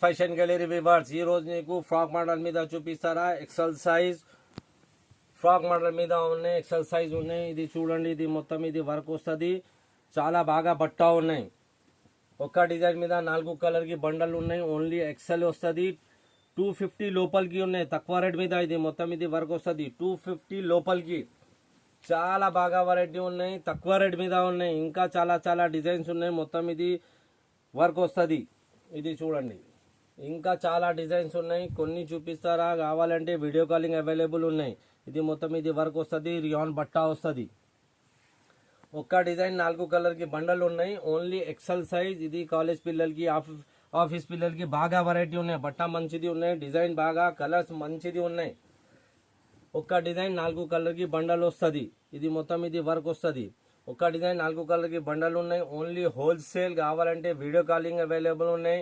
Fashion gallery viewers ఈ రోజు నీకు ఫ్రాక్ మోడల్ మీద చూపిస్తారా. ఎక్సెల్ సైజ్ ఫ్రాక్ మోడల్ మీద ఉన్నాయి, ఎక్సెల్ సైజ్ ఉన్నాయి. ఇది చూడండి, ఇది మొత్తం ఇది వర్క్ వస్తుంది. చాలా బాగా బట్ట ఉన్నాయి. ఒక్క డిజైన్ మీద 4 కలర్ కి బండల్ ఉన్నాయి. ఓన్లీ ఎక్సెల్ వస్తుంది. 250 లోపలికి ఉన్నాయి. తక్కువ రేట్ మీద ఇది మొత్తం ఇది వర్క్ వస్తుంది. 250 లోపలికి చాలా బాగా వెరైటీ ఉన్నాయి. తక్కువ రేట్ మీద ఉన్నాయి. ఇంకా చాలా చాలా డిజైన్స్ ఉన్నాయి. మొత్తం ఇది వర్క్ వస్తుంది. ఇది చూడండి, ఇంకా చాలా డిజైన్స్ ఉన్నాయి. కొన్ని చూపిస్తారా, కావాలంటే వీడియో కాలింగ్ అవైలబుల్ ఉన్నాయి. ఇది మొత్తం ఇది వర్క్ వస్తుంది. రియాన్ బట్టా వస్తుంది. ఒక్క డిజైన్ 4 కలర్ కి బండల్ ఉన్నాయి. Only XL size. ఇది కాలేజ్ పిల్లలకి, ఆఫీస్ పిల్లలకి బాగా వెరైటీ ఉన్నాయి. బట్ట మంచిది ఉన్నాయి. డిజైన్ బాగా, కలర్స్ మంచిది ఉన్నాయి. ఒక్క డిజైన్ 4 కలర్ కి బండల్ వస్తుంది. ఇది మొత్తం ఇది వర్క్ వస్తుంది. ఒక్క డిజైన్ 4 కలర్ కి బండల్ ఉన్నాయి. Only wholesale. కావాలంటే వీడియో కాలింగ్ అవైలబుల్ ఉన్నాయి.